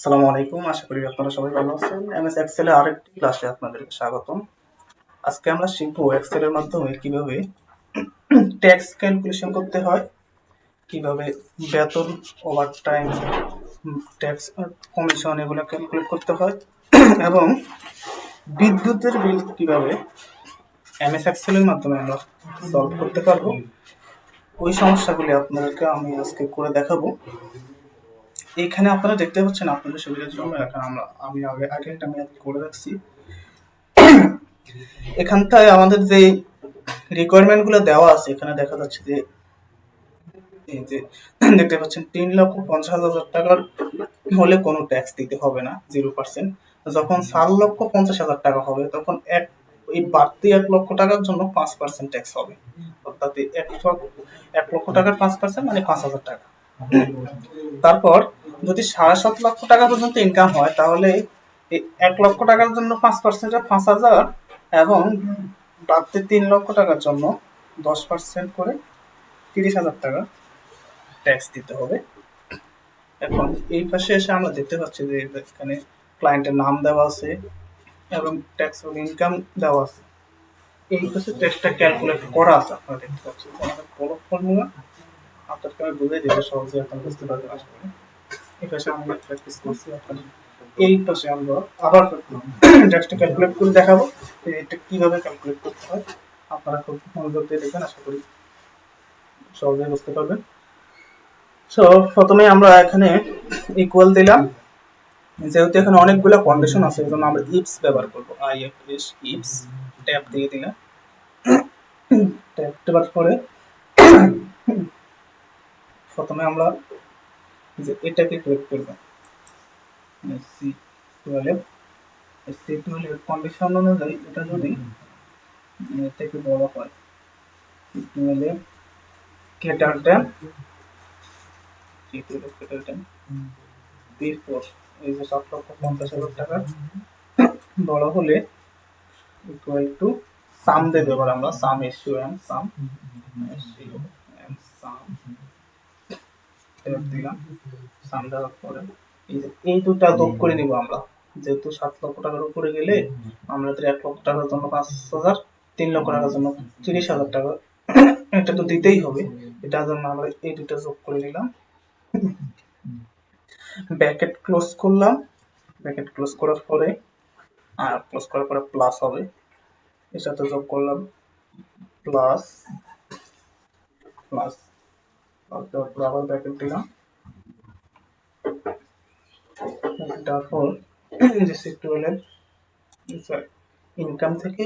আসসালামু আলাইকুম। আশা করি আপনারা সবাই ভালো আছেন। এমএস এক্সেল এর আরেকটি ক্লাসে আপনাদেরকে স্বাগতম। আজকে আমরা শিখবো এক্সেল এর মাধ্যমে কিভাবে ট্যাক্স ক্যালকুলেশন করতে হয়, কিভাবে বেতন, ওভারটাইম, ট্যাক্স, কমিশন এগুলো ক্যালকুলেট করতে হয় এবং বিদ্যুতের বিল কিভাবে এমএস এক্সেল এর মাধ্যমে আমরা সলভ করতে পারবো। ওই সমস্যাগুলি আপনাদেরকে আমি আজকে করে দেখাবো। এখানে আপনারা দেখতে পাচ্ছেন আপনাদের সুবিধার জন্য এখানে আমি আগে একটা ম্যাথ করে রাখছি। এখানটায় আমাদের যে রিকোয়ারমেন্ট গুলো দেওয়া আছে, এখানে দেখা যাচ্ছে যে এই যে দেখতে পাচ্ছেন 3,50,000 টাকার হলে কোনো ট্যাক্স দিতে হবে না, 0%। যখন 4,50,000 টাকা হবে তখন এই বাড়তি 1 লক্ষ টাকার জন্য 5% ট্যাক্স হবে। অর্থাৎ 1 লক্ষ টাকার 5% মানে 5,000 টাকা। তারপর যদি 7.5 লক্ষ টাকা পর্যন্ত ইনকাম হয় তাহলে এই 1 লক্ষ টাকার জন্য 5% 5,000 এবং বাড়তি 3 লক্ষ টাকার জন্য 10% করে 30,000 টাকা ট্যাক্স দিতে হবে। এখন এই পাশে এসে আমরা দেখতে পাচ্ছি যে এখানে ক্লায়েন্টের নাম দেওয়া আছে এবং ট্যাক্স ইনকাম দেওয়া আছে। এই পাশে ট্যাক্সটা ক্যালকুলেট করা আছে, আপনারা দেখতে পাচ্ছেন। আমাদের বড় ফর্মুলা আপনাদেরকে আমি বুঝিয়ে দেবো, সহজে আপনারা বুঝতে পারবেন আশা করি। এই পাশে আমরা প্র্যাকটিস করছি, আপনাদের এই পাশে আমরা আবার ট্যাক্সটা ক্যালকুলেট করে দেখাবো যে এটা কিভাবে ক্যালকুলেট করতে হয়। আপনারা খুব মনোযোগ দিয়ে দেখবেন, আশা করি সহজে বুঝতে পারবেন। সো প্রথমে আমরা এখানে ইকুয়াল দিলাম। যেহেতু এখানে অনেকগুলো কন্ডিশন আছে, এজন্য আমরা ইফস ব্যবহার করব। আইএফএস ইফস ট্যাব দিয়ে দিলাম। ট্যাব দেওয়ার পরে প্রথমে আমরা যে এটাকে ক্লিক করব, C12 C12 কন্ডিশন অনুযায়ী এটা যদি থেকে বড় হয়, C12 cater tab C12 cater tab B4 এই যে 7,50,000 টাকা বড় হলে ইকুয়াল টু সাম দেব। এবার আমরা সাম এসইউএম সাম সাম দিলাম। সাম দেওয়ার পরে এই দুটা যোগ করে নিব আমরা। যেহেতু 7 লক্ষ টাকার উপরে গেলে আমরা 1 লক্ষ টাকার জন্য 5,000, 3 লক্ষ টাকার জন্য 30,000 টাকা এটা তো দিতেই হবে। এটার জন্য আমরা এই দুটা যোগ করে নিলাম, ব্র্যাকেট ক্লোজ করলাম। ব্র্যাকেট ক্লোজ করার পরে প্লাস হবে, এর সাথে যোগ করলাম প্লাস প্লাস তারপর আবার ব্র্যাকেট দিলাম। তারপর যে C12 ইনকাম থেকে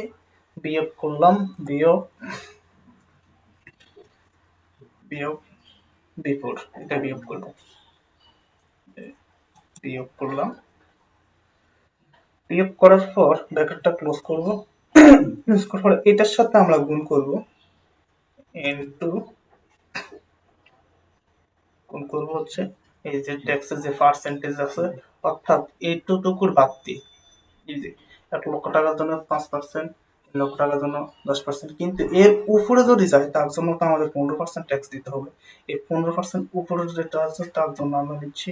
বিয়োগ করলাম, বিয়োগ B4 এটা বিয়োগ করব, বিয়োগ করলাম। বিয়োগ করার পর ব্র্যাকেটটা ক্লোজ করব। ক্লোজ করার পর এটার সাথে আমরা গুণ করব, ইনটু গুণ করব হচ্ছে এই যে ট্যাক্সের যে পার্সেন্টেজ আছে, অর্থাৎ এইটুকুর বাড়তি। এই যে 1 লক্ষ টাকার জন্য 5%, 3 লক্ষ টাকার জন্য 10%, কিন্তু এর উপরে যদি যায় তার জন্য তো আমাদের 15% ট্যাক্স দিতে হবে। এই 15% উপরে যেটা আছে তার জন্য আমরা দিচ্ছি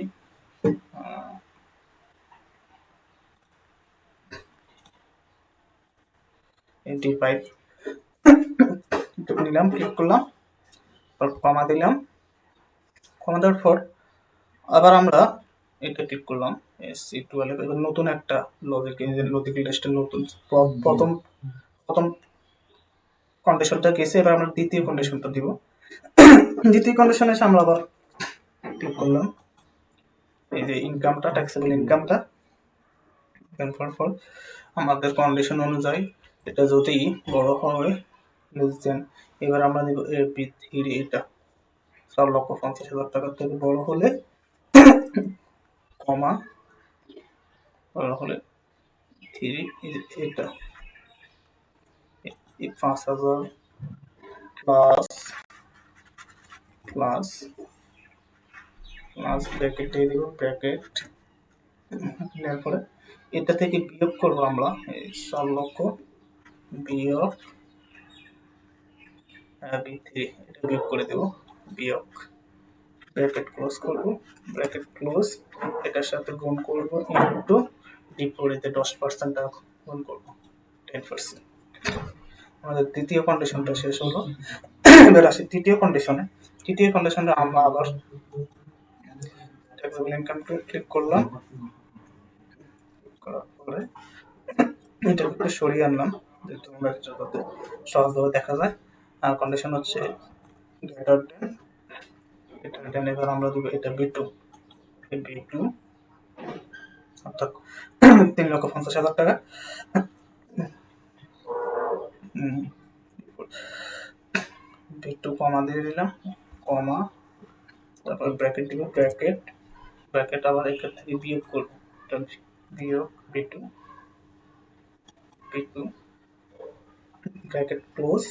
85 নিলাম, ক্লিক করলাম, কমা দিলাম। কমা দেওয়ার পর আবার আমরা এটা ক্লিক করলাম C12। এবার নতুন একটা লজিক লিস্টের নতুন প্রথম প্রথম কন্ডিশনটা গেছে, এবার আমরা দ্বিতীয় কন্ডিশনটা দিব। দ্বিতীয় কন্ডিশনে এসে আমরা আবার ক্লিক করলাম এই যে ইনকামটা, ট্যাক্সেবল ইনকামটা। ফর আমাদের কন্ডিশন অনুযায়ী এটা যদি বড় হয় লেস দেন, এবার আমরা নিব AP3, এটা 4,50,000 টাকার থেকে বড় হলে কমা, বড় হলে 3 এটা 5,000 প্লাস প্লাস প্লাস ব্র্যাকেট দিয়ে দিব, ব্র্যাকেট দেওয়ার পরে এটা থেকে বিয়োগ করবো আমরা 4 লক্ষ বিয়োগ B3, এটা বিয়োগ করে দেব, বিয়োগ ব্র্যাকেট ক্লোজ করব, ব্র্যাকেট ক্লোজ, এটার সাথে গুণ করব ইনটু বিপরীতে 10% গুণ করব 10%। আমাদের দ্বিতীয় কন্ডিশনটা শেষ হলো। এবার আসি তৃতীয় কন্ডিশনে। তৃতীয় কন্ডিশনে আমরা আবার ট্যাক্সেবল ইনকাম ক্লিক করলাম, করার পরে এটা একটু সরিয়ে আনলাম যেহেতু আমরা যাতে সহজভাবে দেখা যায়। আর কন্ডিশন হচ্ছে গ্রেটার দেন, গ্রেটার দেন, এবার আমরা দেবো এটা B2, B2 অর্থাৎ 3,50,000 টাকা। B2 কমা দিয়ে দিলাম, কমা, তারপর ব্র্যাকেট দিব, ব্র্যাকেট, ব্র্যাকেট আবার এখান থেকে বিয়োগ করবো, বিয়োগ B2, B2 bracket close,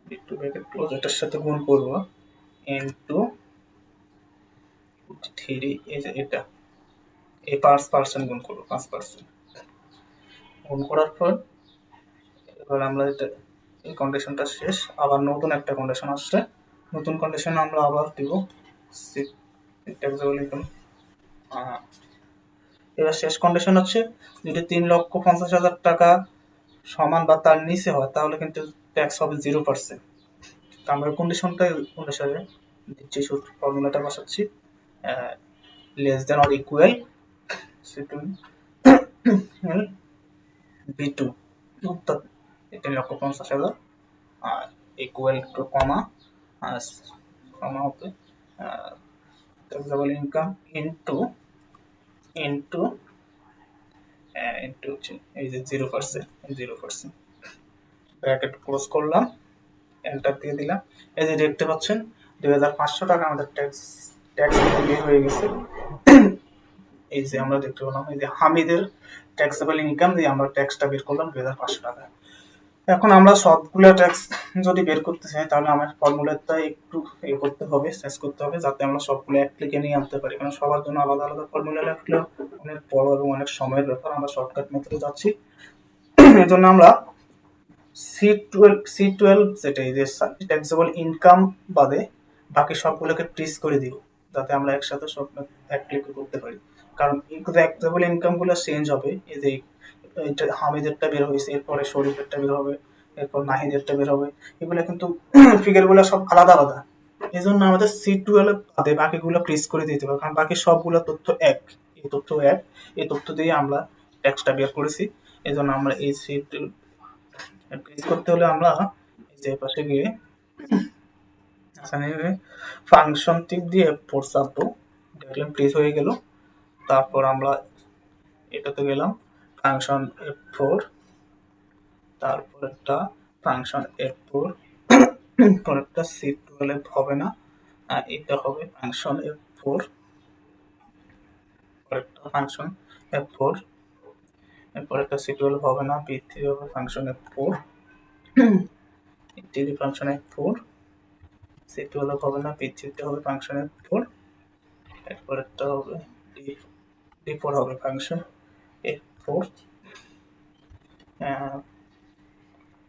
B2 bracket close, এটার সাথে গুণ করবো ইনটু 3, এই যে এটা এই 5% গুণ করবো, 5% গুণ করার পর এবার আমরা এটা এই কন্ডিশনটা শেষ। আবার নতুন একটা কন্ডিশন আসছে, নতুন কন্ডিশন আমরা আবার দিব ট্যাক্সেবল ইনকাম। এবার শেষ কন্ডিশন হচ্ছে যদি 3,50,000 টাকা সমান বা তার নিচে হয় তাহলে কিন্তু ট্যাক্স হবে 0%। আমরা কন্ডিশনটা অনুসারে দিচ্ছি, ফর্মুলাটা বসাচ্ছি less than or equal B2 অর্থাৎ 3,50,000 আর ইকুয়াল টু কমা, কমা হবে taxable income into into into এই যে 0%, 0%, ব্র্যাকেট ক্লোজ করলাম, এন্টার দিয়ে দিলাম। এই যে দেখতে পাচ্ছেন 2,500 টাকা আমাদের ট্যাক্স বের হয়ে গেছে। এই যে আমরা দেখতে পেলাম এই যে হামিদের ট্যাক্সেবল ইনকাম দিয়ে আমরা ট্যাক্সটা বের করলাম 2,500 টাকা। এখন আমরা সবগুলো ট্যাক্স যদি বের করতে চাই তাহলে আমার ফর্মুলাটা একটু করতে হবে, চেঞ্জ করতে হবে যাতে আমরা সবগুলো এক ক্লিকে নিয়ে আনতে পারি, কারণ সবার জন্য আলাদা আলাদা ফর্মুলা রাখলেও অনেক বড় এবং অনেক সময়ের ব্যাপার। আমরা শর্টকাট মেথডে যাচ্ছি, এই জন্য আমরা C12 যেটা এই যে ট্যাক্সেবল ইনকাম বাদে বাকি সবগুলোকে প্রিস করে দিব যাতে আমরা একসাথে সব এক ক্লিকে করতে পারি, কারণ ট্যাক্সেবল ইনকাম গুলো চেঞ্জ হবে। এই যে হামিদেরটা বের হয়েছে, এরপরে শরীফেরটা বের হবে, এরপর নাহিদেরটা বের হবে, এগুলো কিন্তু ফিগার গুলো সব আলাদা আলাদা। এই জন্য আমাদের C12 বাদে বাকিগুলো প্রিস করে দিতে হবে, কারণ বাকি সবগুলো তথ্য এক, এই তথ্য এক, এই তথ্য দিয়ে আমরা ট্যাক্সটা বের করেছি। এই জন্য আমরা এই C12 প্রিস করতে হলে আমরা এই যে পাশে গিয়ে ফাংশন টিক দিয়ে F4 চাপবো, দেখলাম প্রিস হয়ে গেল। তারপর আমরা এটাতে গেলাম ফাংশন F4, তারপর একটা ফাংশন F4, পরেরটা C12 হবে না, আর এটা হবে ফাংশন F4, পরেরটা ফাংশন F4, এরপর একটা C12 হবে না, B3 হবে function F4, B3 function F4, C12 হবে না, B3 হবে ফাংশন F4, এরপর একটা হবে D4 হবে ফাংশন F4।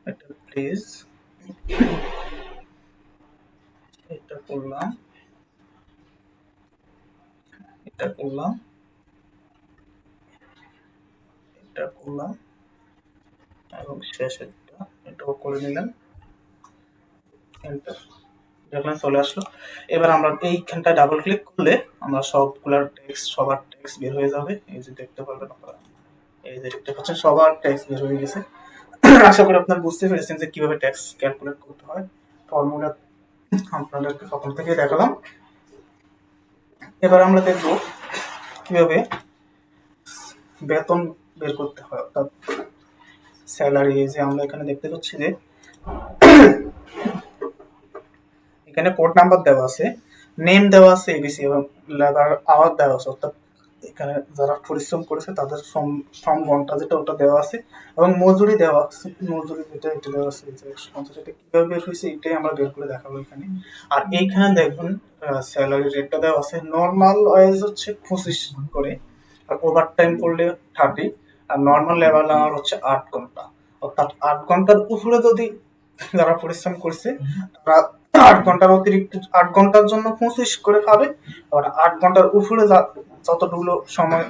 এটা প্লিজ এটা করলাম, এটা করলাম, এটা করলাম এবং শেষেরটা এটাও করে নিলাম, এন্টার, দেখলাম চলে আসলো। এবার আমরা এইখানটা ডাবল ক্লিক করলে আমরা সবগুলার টেক্সট, সবার টেক্সট বের হয়ে যাবে। এই যে দেখতে পারবেন আপনারা, এই যে দেখতে পাচ্ছেন সবার টেক্সট বের হয়ে গেছে। আশা করি আপনারা বুঝতে পেরেছেন যে কিভাবে ট্যাক্স ক্যালকুলেট করতে হয়। ফর্মুলা আপনাদেরকে প্রথম থেকে দেখালাম। এবার আমরা দেখব কিভাবে বেতন বের করতে হয়, অর্থাৎ স্যালারি। যে আমরা এখানে দেখতে পাচ্ছি যে এখানে কোড নাম্বার দেওয়া আছে, নেম দেওয়া আছে এবিসি এবং লেবার আওয়ার দেওয়া আছে, অর্থাৎ এখানে যারা পরিশ্রম করেছে তাদের শ্রম ঘন্টা যেটা ওটা দেওয়া আছে এবং মজুরি দেওয়া আছে, মজুরি যেটা এটা দেওয়া আছে 150, এটা কিভাবে বের হয়েছে এটাই আমরা বের করে দেখাবো এখানে। আর এইখানে দেখুন স্যালারি রেটটা দেওয়া আছে, নর্মাল ওয়েজ হচ্ছে 25 করে, আর ওভার টাইম করলে 30, আর নর্মাল লেবার আওয়ার হচ্ছে 8 ঘন্টা, অর্থাৎ 8 ঘন্টার উপরে যদি যারা পরিশ্রম করছে তারা 8 ঘন্টার অতিরিক্ত 8 ঘন্টার জন্য 25 করে পাবে, আর 8 ঘন্টার উপরে যতটুকু সময়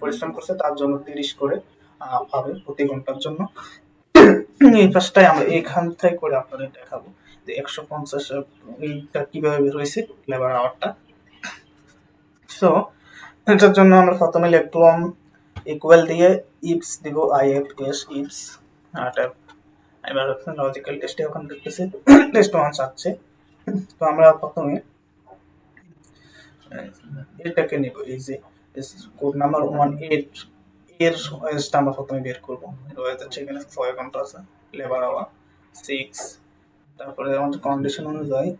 পরিশ্রম করছে তার জন্য 30 করে পাবে প্রতি ঘন্টার জন্য। এই কাজটাই আমরা এইখান থেকে করে আপনাদের দেখাবো যে 150 এইটা কিভাবে বের হয়েছে লেবার আওয়ারটা। সো এটার জন্য আমরা প্রথমে লিখলাম ইকুয়াল দিয়ে ইফস দিব, IFS ইফস। এটা এবার লজিক্যাল টেস্টে ওখানে দেখতেছি টেস্ট 1 চাচ্ছে। তো আমরা প্রথমে এটাকে নিব, এই যে কোড নাম্বার 18 এর ওয়েজটা আমরা প্রথমে বের করবো। ওয়েজ হচ্ছে এখানে 6 ঘন্টা আছে, লেবার আওয়ার 6। তারপরে আমাদের কন্ডিশন অনুযায়ী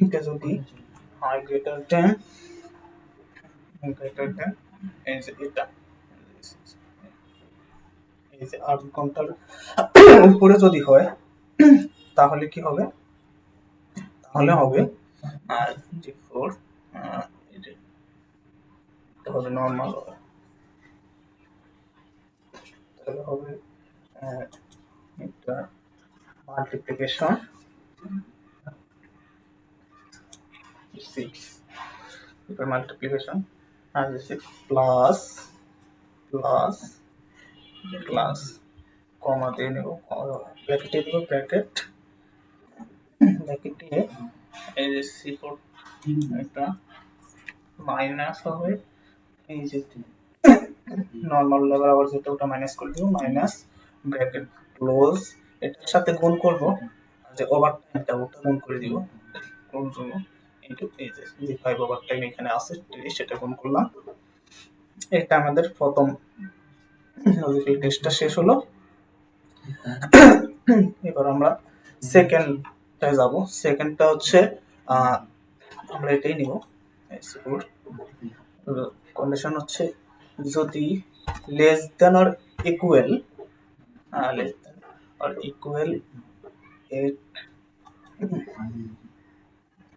এটা যদি হয় গ্রেটার দেন এই যে এটা এই যে 8 ঘন্টার উপরে যদি হয় তাহলে কি হবে, তাহলে হবে আর যে 4 এটা হবে নর্মাল, তাহলে হবে এটা মাল্টিপ্লিকেশন 6, এটা মাল্টিপ্লিকেশন আর 6 প্লাস প্লাস প্লাস কমা দিয়ে নেব, ব্র্যাকেটে দেবো, ব্র্যাকেট দিয়ে এই যে C4 এটা মাইনাস হবে, এই যে নর্মাল লেবার আওয়ার যেটা ওটা মাইনাস করে দেবো, মাইনাস ব্র্যাকেট ক্লোজ, এটার সাথে গুণ করব যে ওভার টাইমটা ওটা গুণ করে দিব কোন জন্য ইনটু এই যে 5 ওভার টাইম এখানে আছে সেটা গুণ করলাম। এটা আমাদের প্রথম লজিক্যাল টেস্টটা শেষ হলো। এবার আমরা সেকেন্ডটায় যাব। সেকেন্ডটা হচ্ছে আমরা এটাই নিব, কন্ডিশন হচ্ছে যদি লেস দেন অর ইকুয়াল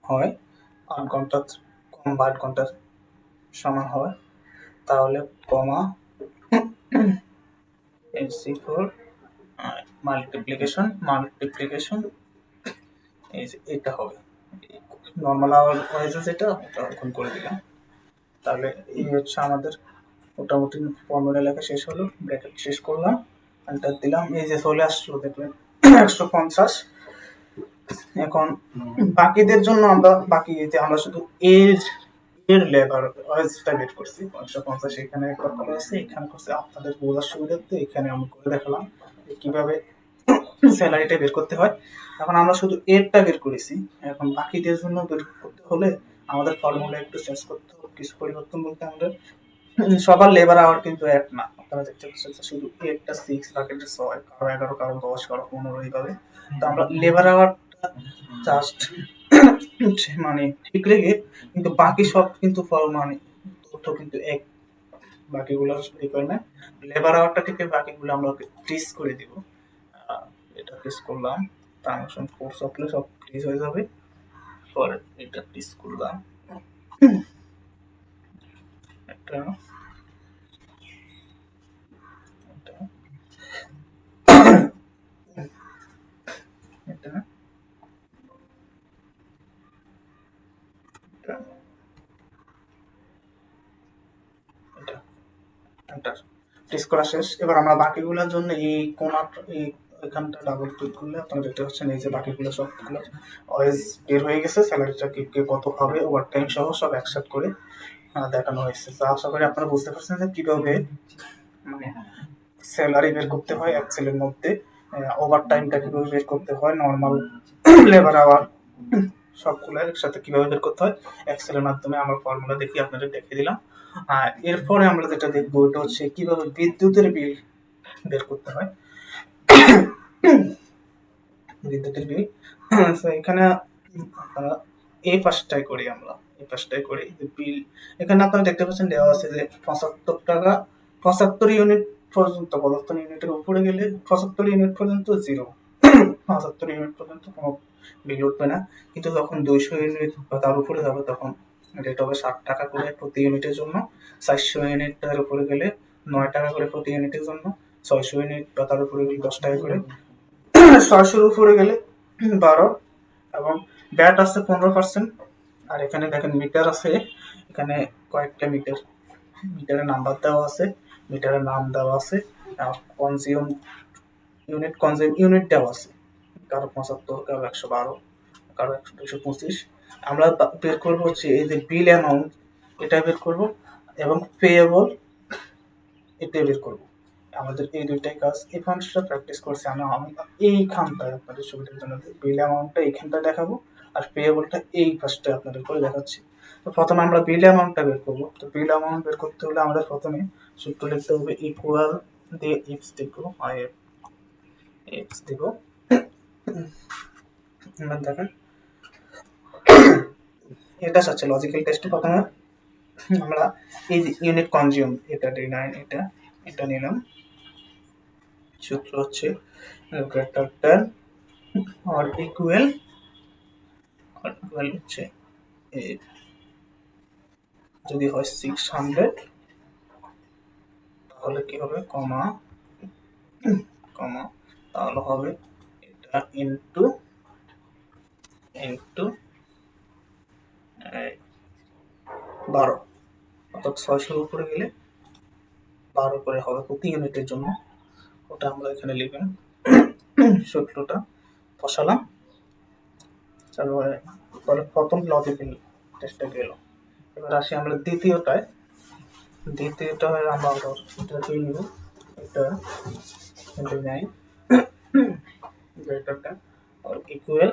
হয় 8 ঘন্টা কম বা 8 ঘন্টার সমান হয় তাহলে কমা C4 মাল্টিপ্লিকেশন এই যে এটা হবে নর্মাল আওয়ার ওয়াইজ যেটা ওটা এখন করে দিলাম। তাহলে এই হচ্ছে আমাদের মোটামুটি ফর্মুলা লেখা শেষ হলো, ব্র্যাকেট শেষ করলাম, এন্টার দিলাম, এই যে চলে আসলো দেখলেন 150। এখন বাকিদের জন্য আমরা শুধু এর লেবার ওয়েজটা বের করছি 150, এখানে একবার করা আছে, এখানে করছে আপনাদের বোঝার সুবিধার্থে এখানে আমি করে দেখালাম কিভাবে স্যালারিটা বের করতে হয়। এখন আমরা শুধু এরটা বের করেছি, এখন বাকিদের জন্য বের করতে হলে আমাদের ফর্মুলা একটু চেঞ্জ করতে হবে, কিছু পরিবর্তন বলতে আমাদের সবার লেবার আওয়ার কিন্তু এক না, আপনারা দেখতে পাচ্ছেন শুধু একটা 6 বাকিটা 6, কারো 11, কারো 10, কারো 15 এইভাবে। তো আমরা লেবার আওয়ারটা জাস্ট মানে ঠিক রেখে কিন্তু বাকি সব কিন্তু মানে তথ্য কিন্তু এক, বাকিগুলো রিকোয়ারমেন্ট লেবার আওয়ারটা থেকে বাকিগুলো আমরা ট্রিস করে দিব। এটা ট্রিস করলাম, ট্রানজাকশন ফোর্স আপলে সব ট্রিস হয়ে যাবে, পরে এটা ট্রিস করলাম, এটা এটা টেস্ট করা শেষ। এবার আমরা বাকিগুলোর জন্য এই এখানটা ডাবল ক্লিক করলে আপনারা দেখতে পাচ্ছেন এই যে বাকিগুলো সবগুলো ওয়েজ বের হয়ে গেছে, স্যালারিটা কে কত হবে ওভার টাইম সহ সব একসাথে করে দেখানো হয়েছে। তো আশা করি আপনারা বুঝতে পারছেন যে কিভাবে মানে স্যালারি বের করতে হয় এক্সেলের মধ্যে, ওভার টাইমটা কিভাবে বের করতে হয়, নর্মাল লেবার আওয়ার সবগুলো একসাথে কিভাবে বের করতে হয় এক্সেলের মাধ্যমে আমরা ফর্মুলা দেখি আপনাদের দেখিয়ে দিলাম। আর এরপরে আমরা যেটা দেখবো ওটা হচ্ছে কিভাবে বিদ্যুতের বিল বের করতে হয়। বিদ্যুতের বিল এখানে আপনারা এই পাশটাই করি, আমরা এই পাশটাই করি বিল। এখানে আপনারা দেখতে পাচ্ছেন দেওয়া আছে যে 75 টাকা 75 ইউনিট পর্যন্ত, 75 ইউনিটের উপরে গেলে 75 ইউনিট পর্যন্ত জিরো, 75 ইউনিট পর্যন্ত কোনো বিল উঠবে না, কিন্তু যখন 200 ইউনিট বা তার উপরে যাবে তখন রেট হবে 60 টাকা করে প্রতি ইউনিটের জন্য, 400 ইউনিট তার উপরে গেলে 9 টাকা করে প্রতি ইউনিটের জন্য, 600 ইউনিট বা তার উপরে গেলে 10 টাকা করে, 600-র উপরে গেলে 12 এবং ব্যাট আছে 15%। আর এখানে দেখেন মিটার আছে, এখানে কয়েকটা মিটারের নাম্বার দেওয়া আছে, মিটারের নাম দেওয়া আছে, কনজিউম ইউনিট দেওয়া আছে, কারো 75, কারো 112, কারো 225। আমরা বের করবো হচ্ছে এই যে বিল অ্যামাউন্ট, এটা বের করব এবং পেয়েবল এটা বের করব। আমাদের এই দুইটাই কাজ। এই ফাংশনটা প্র্যাকটিস করছি আমি এইখানটায় আপনাদের সুবিধার জন্য বিল অ্যামাউন্টটা এইখানটা দেখাবো আর পেয়েবলটা এই পাশটা আপনাদের করে দেখাচ্ছি। তো প্রথমে আমরা বিল অ্যামাউন্টটা বের করব। তো বিল অ্যামাউন্ট বের করতে হলে আমাদের প্রথমে সূত্র লিখতে হবে ইকুয়াল দিয়ে ইফস দিব, ইফস দিব। দেখেন এটা হচ্ছে লজিক্যাল টেস্ট। প্রথমে আমরা এই যে ইউনিট কনজিউম এটা D9, এটা নিলাম। সূত্র হচ্ছে গ্রেটার দ্যান অর ইকুয়াল হচ্ছে যদি হয় 600 তাহলে কি হবে কমা তাহলে হবে এটা ইনটু 12, অর্থাৎ 600-র উপরে গেলে 12 করে হবে প্রতি ইউনিটের জন্য। ওটা আমরা এখানে লিখবেন। সূত্রটা বসালাম, তারপরে প্রথম লজিক্যাল টেস্টটা গেল। এবার আসি আমরা দ্বিতীয়টায় আমরা এটা দিয়ে নিব, এটা নেই গ্রেটারটা আর ইকুয়াল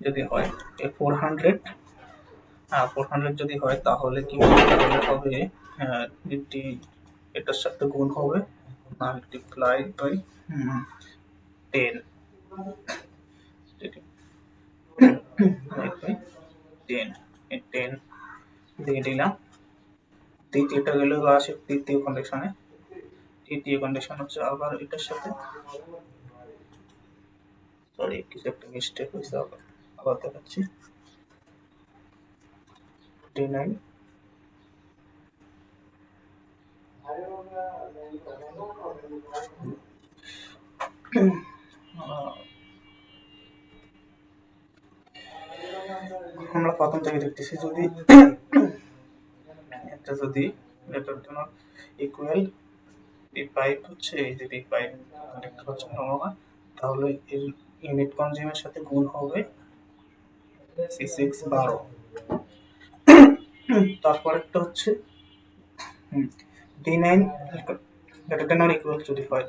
যদি হয় 400 যদি হয় তাহলে কি হবে এটার সাথে গুণ হবে মাল্টিপ্লাই বাই 10 দিয়ে দিলাম। তৃতীয়টা গেলে আসে তৃতীয় কন্ডিশন হচ্ছে আবার এটার সাথে কিছু একটা মিস্টেক হয়েছে, আবার দেখাচ্ছি। D9 আমরা প্রথম থেকে দেখতেছি যদি এটা যদি ইকুয়াল B5 হচ্ছে এই যে B5 দেখতে পাচ্ছেন তোমরা, তাহলে এর ইউনিট কনজিউমের সাথে গুণ হবে C612। তারপর একটা হচ্ছে D9 greater than or equal যদি হয়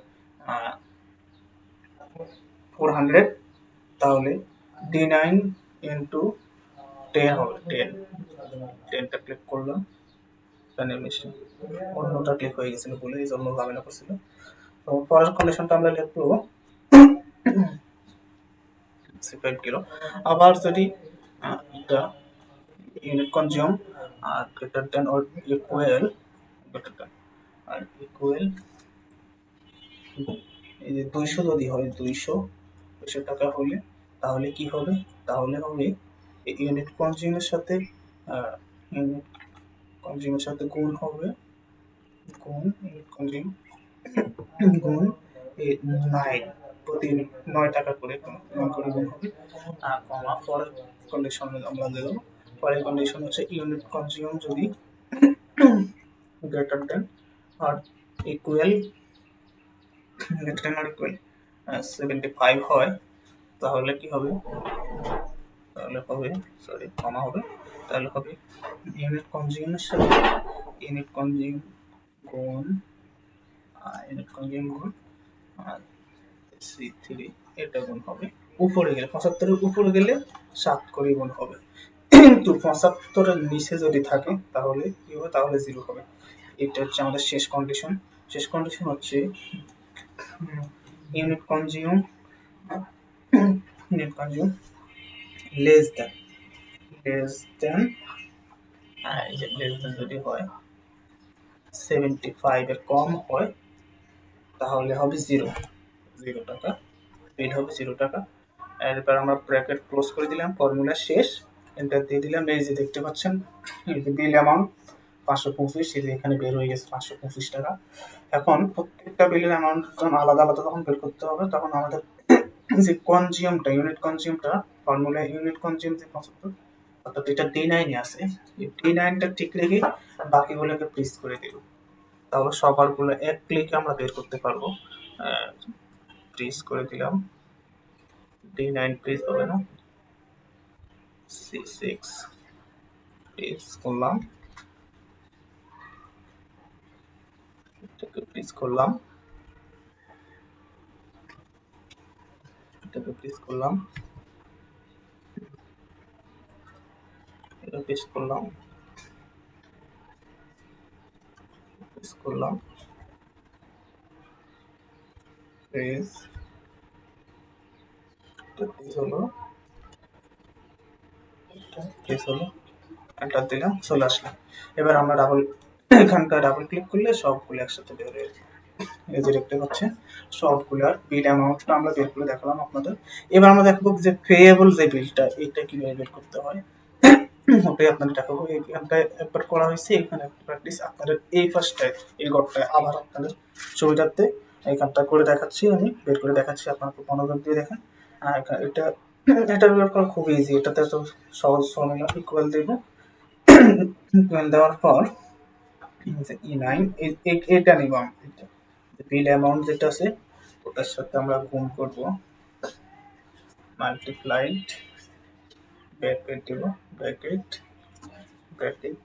400 তাহলে D9 ইন্টু 10 হবে। 10টা ক্লিক করলাম, অন্যটা ক্লিক হয়ে গেছিল বলে এই জন্য ঝামেলা করছিল। তো পরের কন্ডিশনটা আমরা লিখবো C5 কিলো। আবার যদি এটা ইউনিট কনজিউম আর গ্রেটার দ্যান অর ইকুয়াল এই যে 200 যদি হয় 200 টাকা হলে তাহলে কি হবে, তাহলে হবে ইউনিট কনজিউমের সাথে গুণ হবে গুণ 9 প্রতি 9 টাকা করে গুণ হবে। আর কমা পরের কন্ডিশন আমরা দেব। পরের কন্ডিশন হচ্ছে ইউনিট কনজিউম যদি গ্রেটার দ্যান আর ইকুয়াল 75 হয় তাহলে কি হবে, কমা হবে, তাহলে হবে ইউনিট কনজিউমের সাথে ইউনিট কনজিউম গুণ C3 এটা গুণ হবে। উপরে গেলে 75-এর উপরে গেলে 7 করে গুণ হবে, কিন্তু 75-এর নিচে যদি থাকে তাহলে কি হবে, তাহলে 0 হবে। এটা হচ্ছে আমাদের শেষ কন্ডিশন হচ্ছে ইউনিট কনজিউম লেস দেন যদি হয় 75 এর কম হয় তাহলে হবে 0 টাকা, বিল হবে 0 টাকা। এরপর আমরা ব্র্যাকেট ক্লোজ করে দিলাম, ফর্মুলা শেষ, এন্টার দিয়ে দিলাম। এই যে দেখতে পাচ্ছেন এই যে বিল অ্যামাউন্ট 525, এই যে এখানে বের হয়ে গেছে 525 টাকা। এখন প্রত্যেকটা বিলের অ্যামাউন্ট যখন আলাদা আলাদা তখন বের করতে হবে, তখন আমাদের যে কনজিউমটা, ইউনিট কনজিউমটা, ফর্মুলায় ইউনিট কনজিউম যে কনসেপ্ট, অর্থাৎ এটা D9 এ আছে, এই D9টা ঠিক রেখে বাকিগুলোকে প্রেস করে দিব, তাহলে সবারগুলো এক ক্লিকে আমরা বের করতে পারবো। প্রেস করে দিলাম, D9 প্রেস হবে না, C6 প্রেস করলাম, এটাকে প্রেস করলাম, এটাকে প্রেস করলাম, এটা প্রেস করলাম, প্রেস করলাম, প্রেস, এটা প্রেস হলো, এটা প্রেস হলো, এন্টার দিলাম, চলে আসলো। এবার আমরা এখানকার ডাবল ক্লিক করলে সবগুলো একসাথে বের হয়ে যাবে। এই যে দেখতে পাচ্ছেন সবগুলার বিল অ্যামাউন্টটা আমরা বের করে দেখালাম আপনাদের। এবার আমরা দেখবো যে পেয়েবল যে বিলটা, এটা কিভাবে বের করতে হয় ওটাই আপনাদের দেখাবো। এইখানটায় একবার করা হয়েছে, এখানে একটা প্র্যাকটিস আপনাদের এই ফার্স্টটায় এই ঘরটায় আবার আপনাদের সুবিধার্থে এইখানটা করে দেখাচ্ছি, আমি বের করে দেখাচ্ছি, আপনারা খুব মনোযোগ দিয়ে দেখেন। আর এটা এটা বের করা খুব ইজি, এটাতে তো সহজ ফর্মুলা ইকুয়াল দেব, ইকুয়াল দেওয়ার পর E9 এটা নিব, বিল অ্যামাউন্ট যেটা আছে ওটার সাথে আমরা গুণ করব, মাল্টিপ্লাইড, ব্র্যাকেট দেব, bracket bracket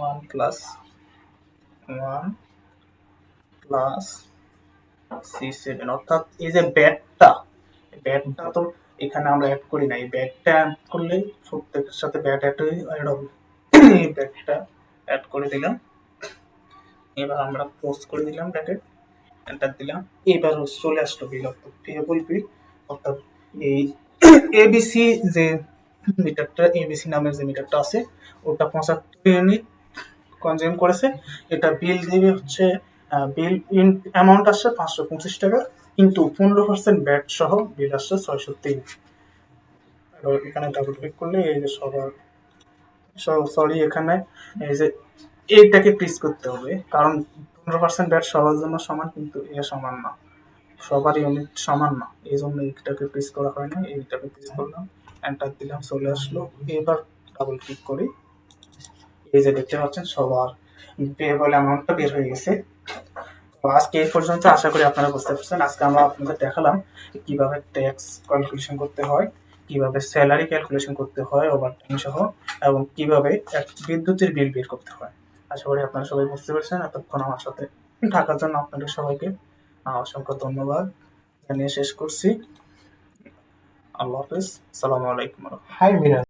1 plus 1 plus C7, অর্থাৎ এই যে ব্যাটটা তো এখানে আমরা অ্যাড করি নাই, ব্যাটটা অ্যাড করলে প্রত্যেকের সাথে ব্যাট অ্যাড হবে, এই ব্যাটটা অ্যাড করে দিলাম। এবার আমরা ক্লোজ করে দিলাম ব্র্যাকেট, এন্টার দিলাম। এবার চলে আসলো বিল, অর্থাৎ পেয়েবল বিল, অর্থাৎ এই এবিসি যে মিটারটা, এবিসি নামের যে মিটারটা আছে ওটা 75 ইউনিট কনজিউম করেছে, এটা বিল দিবে হচ্ছে বিল ইন অ্যামাউন্ট আসছে 525 টাকা, কিন্তু 15% ব্যাট সহ বিল আসছে 603। এবার এখানে ডাবল ক্লিক করলে এই যে সবার সরি, এখানে এই যে এইটাকে প্রেস করতে হবে, কারণ 15% ব্যাট সবার জন্য সমান, কিন্তু এ সমান না, সবার ইউনিট সমান না, এই জন্য এইটাকে প্রেস করা হয় না, এইটাকে প্রেস করলাম, এন্টার দিলাম, চলে আসলো। এবার ডাবল ক্লিক করি, এই যে দেখতে পাচ্ছেন সবার পেয়েবল অ্যামাউন্টটা বের হয়ে গেছে। তো আজকে এই পর্যন্ত, আশা করি আপনারা বুঝতে পারছেন। আজকে আমরা আপনাদের দেখালাম কিভাবে ট্যাক্স ক্যালকুলেশন করতে হয়, কিভাবে স্যালারি ক্যালকুলেশন করতে হয় ওভারটাইম সহ, এবং কিভাবে বিদ্যুতের বিল বের করতে হয়। আশা করি আপনারা সবাই বুঝতে পারছেন। এতক্ষণ আমার সাথে থাকার জন্য আপনাদের সবাইকে অসংখ্য ধন্যবাদ জানিয়ে শেষ করছি। আল্লাহ হাফেজ, সালামু আলাইকুম। Hi, Miran.